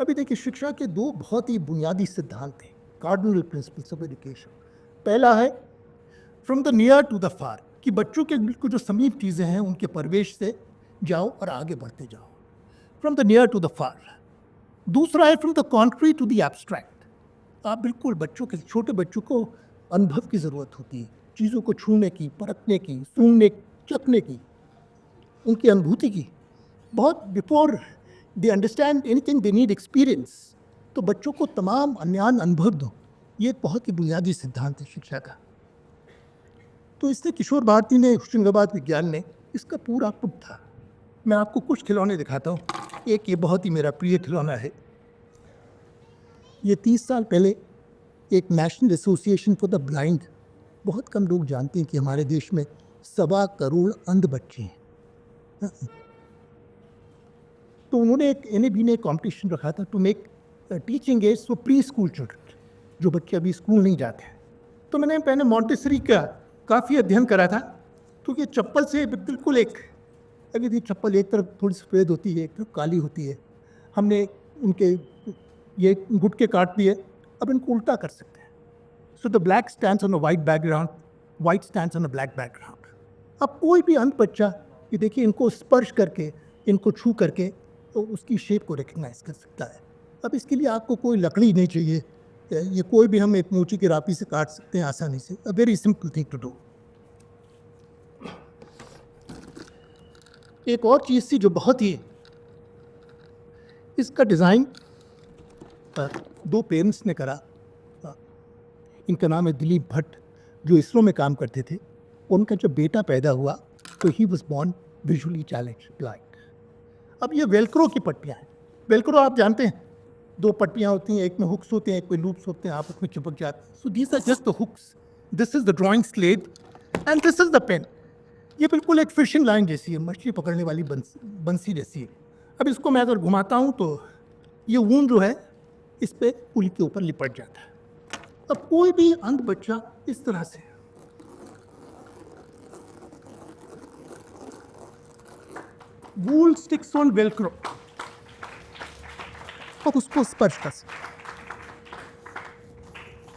अभी देखिए, शिक्षा के दो बहुत ही बुनियादी सिद्धांत हैं, कार्डिनल प्रिंसिपल्स ऑफ एजुकेशन। पहला है from the near to the far, कि बच्चों के बिल्कुल जो समीप चीज़ें हैं उनके परिवेश से जाओ और आगे बढ़ते जाओ, from the near to the far. दूसरा है from the concrete to the abstract. आप बिल्कुल बच्चों के, छोटे बच्चों को अनुभव की ज़रूरत होती है, चीज़ों को छूने की, परखने की, सूंघने, चखने की, उनकी अनुभूति की। बहुत before they understand anything they need experience. तो बच्चों को तमाम अन्यान अनुभव दो, ये एक बहुत ही बुनियादी सिद्धांत है शिक्षा का। तो इससे किशोर भारती ने, होशंगाबाद विज्ञान ने इसका पूरा पुट था। मैं आपको कुछ खिलौने दिखाता हूँ। एक ये बहुत ही मेरा प्रिय खिलौना है। ये 30 साल पहले एक national association for the blind, बहुत कम लोग जानते हैं कि हमारे देश में 1.25 करोड़ अंध बच्चे हैं। तो उन्होंने एक NAB ने कॉम्पिटिशन रखा था to make teaching aids for preschool children, जो बच्चे अभी स्कूल नहीं जाते हैं। तो मैंने पहले मॉन्टेसरी का काफ़ी अध्ययन करा था। तो ये चप्पल से बिल्कुल एक, अगर ये चप्पल एक तरफ थोड़ी सफ़ेद होती है, एक तरफ काली होती है, हमने उनके ये गुटके काट दिए, अब इनको उल्टा कर सकते हैं। So the black stands on a white background, white stands on a black background. अब कोई भी अंध बच्चा, ये देखिए, इनको स्पर्श करके, इनको छू करके तो उसकी शेप को रिकग्नाइज कर सकता है। अब इसके लिए आपको कोई लकड़ी नहीं चाहिए, ये कोई भी हम एक मोची की रापी से काट सकते हैं आसानी से। A very simple thing to do. एक और चीज़ थी जो बहुत ही, इसका डिज़ाइन दो पेरेंट्स ने करा। इनका नाम है दिलीप भट्ट, जो इसरो में काम करते थे। उनका जब बेटा पैदा हुआ तो he was born visually challenged blind. अब ये वेलक्रो की पट्टियाँ हैं। वेलक्रो आप जानते हैं, दो पट्टियाँ होती हैं, एक में हुक्स होते हैं, एक में लूप्स होते हैं, आपस में चिपक जाते हैं। So these are just the hooks, this is the drawing slate and this is the pen. ये बिल्कुल एक फिशिंग लाइन जैसी है, मछली पकड़ने वाली बंसी जैसी है। अब इसको मैं अगर घुमाता हूँ तो ये ऊन जो है इस पे पुल के ऊपर लिपट जाता है। अब कोई भी अंध बच्चा इस तरह से वूल स्टिक्स ऑन वेलक्रो, और उसको स्पर्श कर सकते।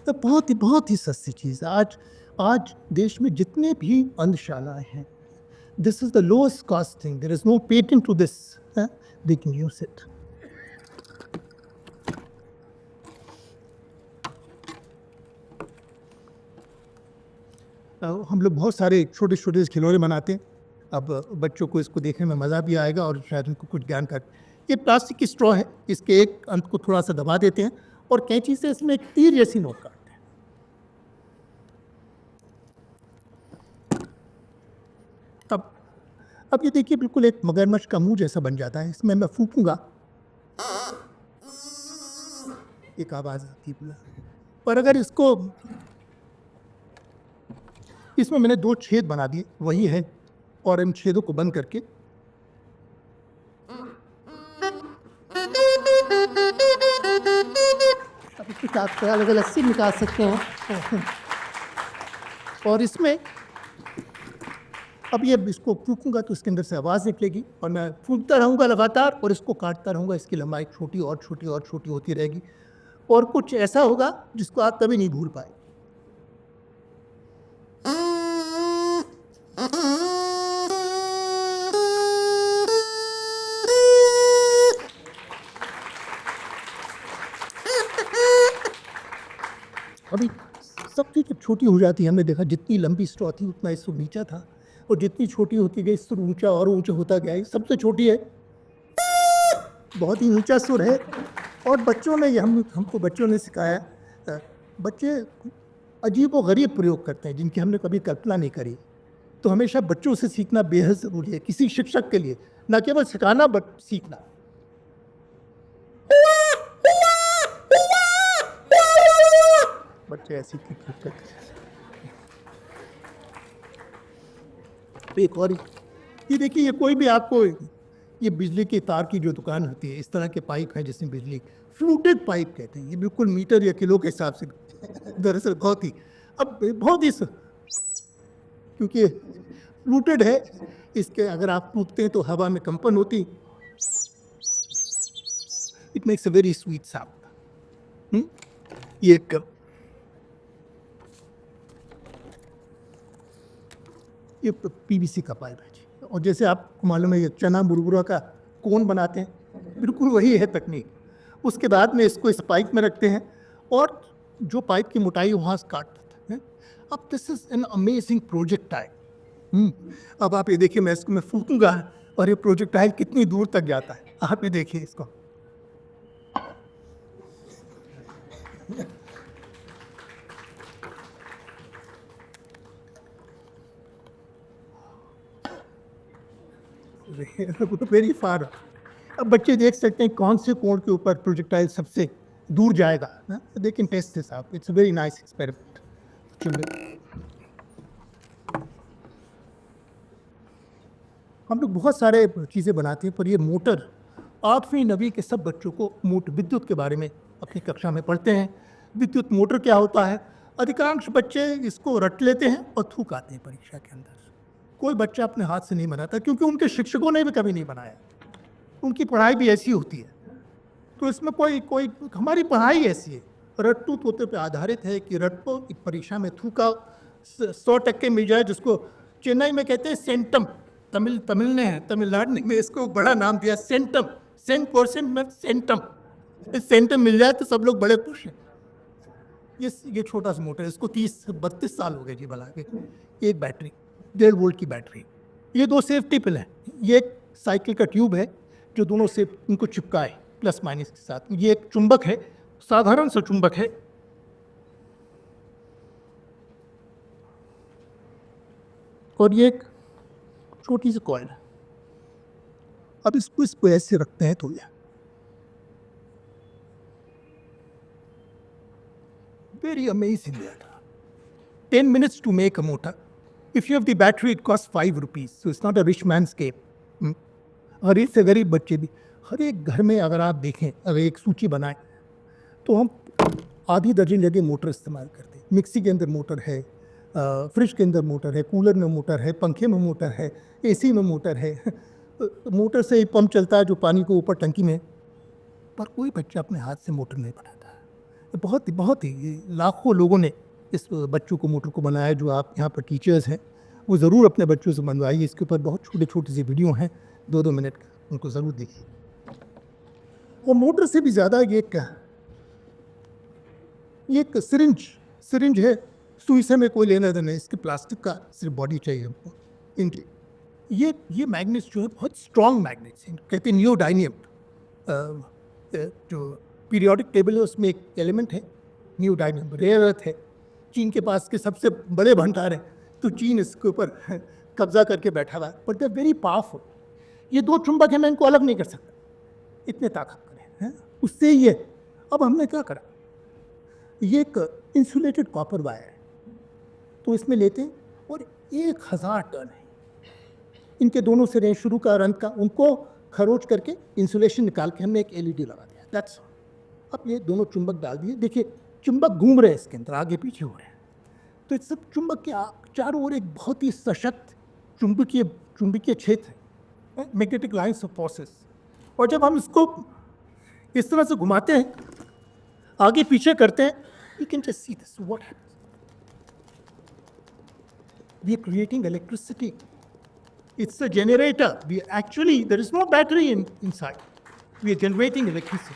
तो बहुत ही सस्ती चीज़ है। आज देश में जितने भी अंधशालाएं हैं, this is the lowest cost thing, there is no patent to this, they can use it. हम लोग बहुत सारे छोटे छोटे खिलौने बनाते हैं। अब बच्चों को इसको देखने में मज़ा भी आएगा और शायद उनको कुछ ज्ञान का। ये प्लास्टिक की स्ट्रॉ है, इसके एक अंत को थोड़ा सा दबा देते हैं और कैंची से इसमें एक तीर जैसी नोक काटते हैं। अब ये देखिए, बिल्कुल एक मगरमच्छ का मुंह जैसा बन जाता है। इसमें मैं फूकूंगा, एक आवाज़ आती है बोला। पर अगर इसमें मैंने 2 छेद बना दिए, वही है, और इन छेदों को बंद करके अब इसके साथ अलग अलग से निकाल सकते हैं। और इसमें अब ये इसको फूकूंगा तो इसके अंदर से आवाज़ निकलेगी और मैं फूकता रहूँगा लगातार और इसको काटता रहूँगा। इसकी लंबाई छोटी और छोटी और छोटी होती रहेगी और कुछ ऐसा होगा जिसको आप कभी नहीं भूल पाए। अभी सब चीज़ जब छोटी हो जाती है, हमने देखा जितनी लंबी स्ट्रॉ थी उतना इससे नीचा था, और जितनी छोटी होती गई सुर ऊंचा और ऊंचा होता गया। सबसे छोटी है, बहुत ही ऊंचा सुर है। और बच्चों ने हमको बच्चों ने सिखाया, बच्चे अजीब व गरीब प्रयोग करते हैं जिनकी हमने कभी कल्पना नहीं करी। तो हमेशा बच्चों से सीखना बेहद ज़रूरी है, किसी शिक्षक के लिए, न केवल सिखाना बट सीखना। बच्चे ऐसी एक और ये देखिए, ये कोई भी आपको, ये बिजली की तार की जो दुकान होती है, इस तरह के पाइप हैं जिसमें बिजली, फ्लूटेड पाइप कहते हैं। ये बिल्कुल मीटर या किलो के हिसाब से दरअसल बहुत ही, अब बहुत ही, क्योंकि फ्लूटेड है, इसके अगर आप फूकते हैं तो हवा में कंपन होती, it makes a very sweet sound. ये एक ये पीवीसी का पाइप है जी। और जैसे आपको मालूम है ये चना मुरमुरा का कोन बनाते हैं, बिल्कुल वही है तकनीक। उसके बाद में इसको इस पाइप में रखते हैं और जो पाइप की मोटाई वहाँ से काट देते हैं। अब this is an amazing projectile. अब आप ये देखिए, मैं इसको मैं फूकूंगा और ये प्रोजेक्टाइल कितनी दूर तक जाता है, आप ये देखिए इसको। Very far. अब बच्चे देख सकते हैं कौन से कोण के ऊपर प्रोजेक्टाइल सबसे दूर जाएगा। They can test this out, it's a very nice experiment. हम लोग बहुत सारे चीज़ें बनाते हैं, पर ये मोटर 8वीं 9वीं के सब बच्चों को विद्युत के बारे में अपनी कक्षा में पढ़ते हैं। विद्युत मोटर क्या होता है, अधिकांश बच्चे इसको रट लेते हैं और थूक आते हैं परीक्षा के अंदर। कोई बच्चा अपने हाथ से नहीं बनाता, क्योंकि उनके शिक्षकों ने भी कभी नहीं बनाया। उनकी पढ़ाई भी ऐसी होती है, तो इसमें कोई कोई हमारी पढ़ाई ऐसी है, रट्टू तोते पे आधारित है कि रट्टो परीक्षा में थूका 100% मिल जाए, जिसको चेन्नई में कहते हैं सेंटम। तमिल ने है, तमिलनाडु में इसको बड़ा नाम दिया सेंटम, 100% में सेंटम। सेंटम मिल जाए तो सब लोग बड़े खुश हैं। ये छोटा सा मोटर, इसको 30-32 साल हो गए जी बना के। एक बैटरी 1.5 वोल्ट की बैटरी, ये 2 सेफ्टी पिन है। ये एक साइकिल का ट्यूब है जो दोनों से इनको चिपकाए प्लस माइनस के साथ। ये एक चुंबक है, साधारण सा चुंबक है। और ये एक छोटी सी कॉइल है। अब इसको ऐसे रखते हैं तो ये very amazing. 10 minutes to make a motor. If you have the battery, it costs 5 rupees. So it's not a rich man's game. और इससे गरीब बच्चे भी, हर एक घर में अगर आप देखें, अगर एक सूची बनाएं तो हम आधी दर्जन जगह मोटर इस्तेमाल करते हैं। मिक्सी के अंदर मोटर है, फ्रिज के अंदर मोटर है, कूलर में मोटर है, पंखे में मोटर है, एसी में मोटर है। मोटर से ही पंप चलता है जो पानी को ऊपर टंकी में। पर कोई बच्चा अपने हाथ से मोटर नहीं बनाता। बहुत ही लाखों लोगों ने इस बच्चों को मोटर को बनाया। जो आप यहाँ पर टीचर्स हैं वो ज़रूर अपने बच्चों से बनवाइए। इसके ऊपर बहुत छोटे छोटे से वीडियो हैं, 2-2 मिनट का, उनको ज़रूर देखिए। और मोटर से भी ज़्यादा ये एक सिरिंज है। सुई से में कोई लेना देना, इसके प्लास्टिक का सिर्फ बॉडी चाहिए हमको। इनकी ये मैग्नेट्स जो है बहुत स्ट्रॉन्ग मैग्नेट्स हैं, कहते हैं नियोडायनियम। जो पीरियोडिक टेबल है उसमें एक एलिमेंट है नियोडायनियम, रेयर अर्थ है। चीन के पास के सबसे बड़े भंडार हैं, तो चीन इसके ऊपर कब्जा करके बैठा हुआ है। But they very powerful. ये 2 चुंबक हैं, मैं इनको अलग नहीं कर सकता, इतने ताकत हैं। उससे ये अब हमने क्या करा, ये एक इंसुलेटेड कॉपर वायर है, तो इसमें लेते हैं और 1000 टर्न है। इनके दोनों सिरे शुरू का और अंत का, उनको खरोच करके इंसुलेशन निकाल के हमने एक LED लगा दिया। दैट्स अब ये दोनों चुंबक डाल दिए। देखिए चुंबक घूम रहे हैं इसके अंदर, आगे पीछे हो रहे हैं। तो इस सब चुंबक के चारों ओर एक बहुत ही सशक्त चुंबकीय क्षेत्र है, मैग्नेटिक लाइन्स ऑफ फोर्सेस। और जब हम इसको इस तरह से घुमाते हैं, आगे पीछे करते हैं, you can just see this what happens. We are creating electricity. It's a generator. There is no battery inside. We are generating electricity.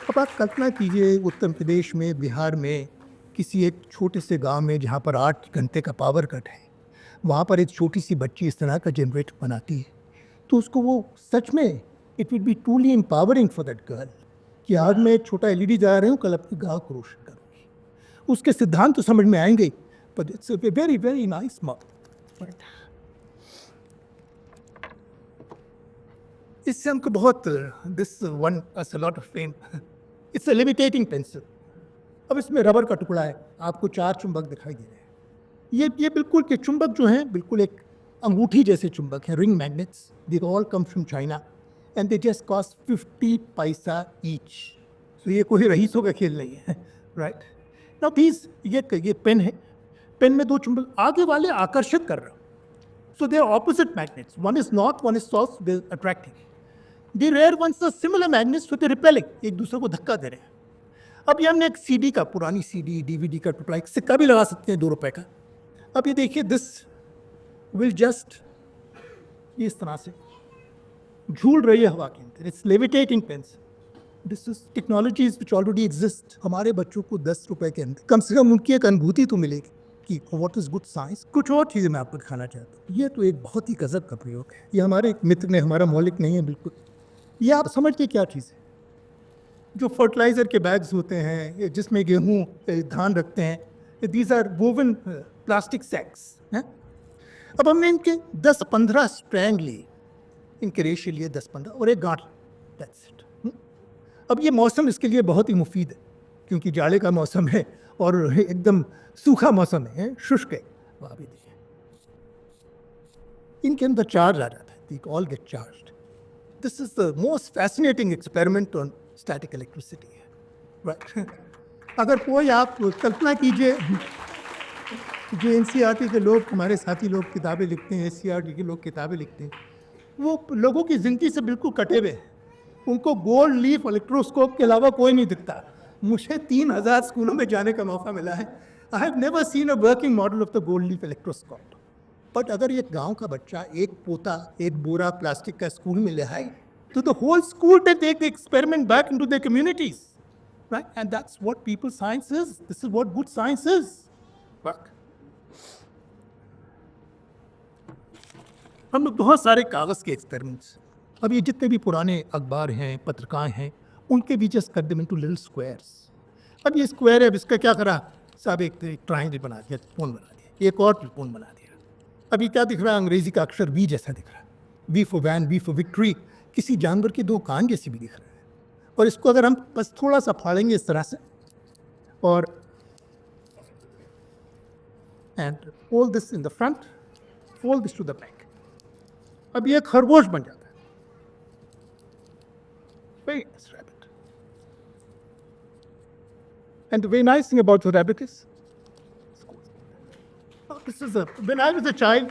अब आप कल्पना कीजिए उत्तर प्रदेश में, बिहार में, किसी एक छोटे से गांव में जहाँ पर 8 घंटे का पावर कट है, वहाँ पर एक छोटी सी बच्ची इस तरह का जनरेटर बनाती है, तो उसको वो सच में it will be truly empowering for that girl कि आज मैं एक छोटा LED जला रही हूँ, कल अपने गाँव को रोशन करूँगी। उसके सिद्धांत तो समझ में आएंगे, but it's a very very nice model. इससे हमको बहुत this won us a lot of fame. It's a levitating pencil. अब इसमें रबर का टुकड़ा है, आपको 4 चुंबक दिखाई दे रहे हैं। ये बिल्कुल के चुंबक जो हैं बिल्कुल एक अंगूठी जैसे चुंबक हैं, ring magnets. They all come from China and they just cost 50 पैसा ईच। तो ये कोई रईसों का खेल नहीं है, राइट। नाउ दीज ये पेन है, पेन में 2 चुंबक, आगे वाले आकर्षित कर रहे हैं। So they are opposite magnets. One is north, one is south, they are attracting. The rare ones are similar magnets with repelling, एक दूसरे को धक्का दे रहे हैं। अब ये हमने एक सीडी का, पुरानी सीडी डीवीडी का टुकड़ा, एक सिक्का भी लगा सकते हैं 2 रुपए का। अब ये देखिए, दिस विल जस्ट इस तरह से झूल रही है हवा के अंदर, it's levitating pens. This is technologies which already exist. हमारे बच्चों को 10 रुपए के अंदर कम से कम उनकी एक अनुभूति तो मिलेगी कि व्हाट इज गुड साइंस। कुछ और चीज़ें मैं आपको दिखाना चाहता हूँ। ये तो एक बहुत ही गजब का प्रयोग है। ये हमारे एक मित्र ने, हमारा मौलिक नहीं है बिल्कुल। ये आप समझिए क्या चीज़ है। जो फर्टिलाइज़र के बैग्स होते हैं जिसमें गेहूँ धान रखते हैं, दीज आर वोवन प्लास्टिक सैक्स हैं। अब हमने इनके 10-15 स्ट्रैंड लिए, इनके रेशे लिए 10-15 और एक गांठ, दैट्स इट। अब ये मौसम इसके लिए बहुत ही मुफीद है क्योंकि जाड़े का मौसम है और एकदम सूखा मौसम है, शुष्क है। वहाँ भी देखिए इनके अंदर चार्ज आ जाता है, they all get charged. This is the most fascinating experiment on static electricity, right. अगर कोई, आप कल्पना कीजिए, जो एनसीईआरटी के लोग, हमारे साथी लोग किताबें लिखते हैं, एनसीईआरटी के लोग किताबें लिखते हैं, वो लोगों की ज़िंदगी से बिल्कुल कटे हुए हैं। उनको गोल्ड लीफ इलेक्ट्रोस्कोप के अलावा कोई नहीं दिखता। मुझे 3000 स्कूलों में जाने का मौका मिला है। I have never seen a working model of the gold leaf electroscope. But अगर एक गांव का बच्चा एक पोता एक बोरा प्लास्टिक का स्कूल में ले आए, तो the whole school they take the experiment back into their communities, right? And that's what people science is. This is what good science is. हम लोग बहुत सारे कागज़ के एक्सपेरिमेंट्स, अब ये जितने भी पुराने अखबार हैं, पत्रिकाएं हैं, उनके भी जस्ट कर देम इनटू लिटिल स्क्वायर्स। अब ये स्क्वायर है, अब इसका क्या करा साहब, एक ट्राइंगल बना दिया, त्रिकोण बना दिया, एक और त्रिकोण बना दिया। अभी क्या दिख रहा है, अंग्रेजी का अक्षर वी जैसा दिख रहा है, V for van, V for victory. किसी जानवर के 2 कान जैसे भी दिख रहे हैं। और इसको अगर हम बस थोड़ा सा फाड़ेंगे इस तरह से और and fold this in the front, fold this to the back, अब ये खरगोश बन जाता है। Very nice rabbit. And the very nice thing about the rabbit is, when I was a child,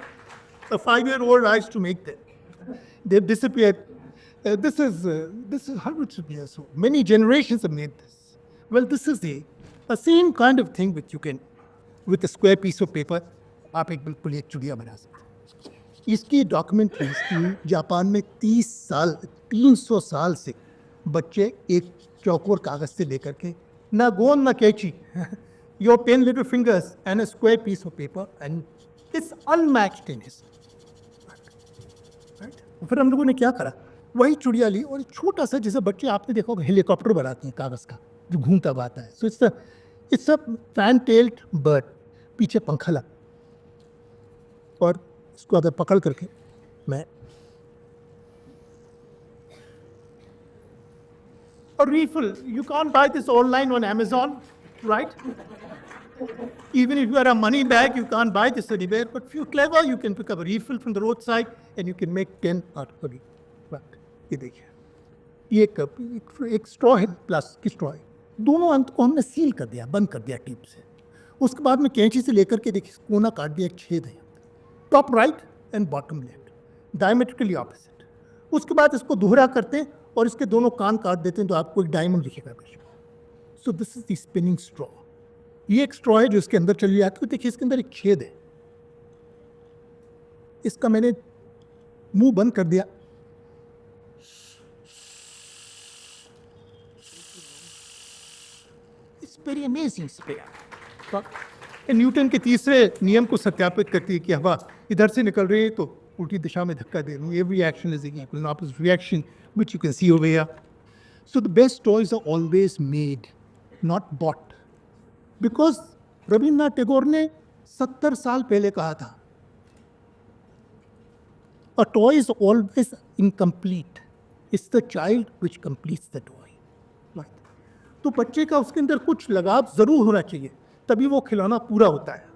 a 5-year-old, I used to make them. They've disappeared. This is hundreds of years old. Many generations have made this. Well, this is a same kind of thing which you can, with a square piece of paper, आप एक बिल्कुल एक चिड़िया बना सकते हैं। इसकी documentaries की जापान में 300 साल से बच्चे एक चौकोर कागज से लेकर के, ना गोंद ना कैची, your pen little fingers and a square piece of paper, and it's unmatched in right. फिर हम लोगों ने क्या करा, वही चिड़िया ली और छोटा सा, जैसे बच्चे आपने देखा होगा हेलीकॉप्टर बनाते हैं कागज़ का जो घूमता हुआ आता है। So it's a fan tailed bird, पीछे पंखा लगा, और इसको अगर पकड़ करके मैं a refill. You can't buy this online on Amazon, right? Even if you are a money bag, you can't buy this anywhere. But if you're clever, you can pick up a refill from the roadside and you can make 10 out of it. Right? ये देखिए, ये cup एक straw है, plastic की straw है। दोनों अंत को हमने सील कर दिया, बंद कर दिया टिप से। उसके बाद में कैंची से लेकर के देखिए कोना काट दिया, एक छेद है, top right and bottom left, diametrically opposite. उसके बाद इसको दोहरा करते हैं और इसके दोनों कान काट देते हैं तो आपको एक डायमंड दिखेगा। So this is the spinning straw. ये एक स्ट्रॉ है जो इसके अंदर चली जाती है। देखिए इसके अंदर एक छेद है, इसका मैंने मुंह बंद कर दिया, it's very amazing spare. Newton के तीसरे नियम को सत्यापित करती है कि हवा इधर से निकल रही है तो उल्टी दिशा में धक्का दे रही है। Every action is equal and opposite reaction, which you can see over here. So the best toys are always made, not bought. Because Rabindranath Tagore ने 70 साल पहले कहा था, a toy is always incomplete. It's the child which completes the toy. Right? तो बच्चे का उसके अंदर कुछ लगाव जरूर होना चाहिए, तभी वो खिलौना पूरा होता है।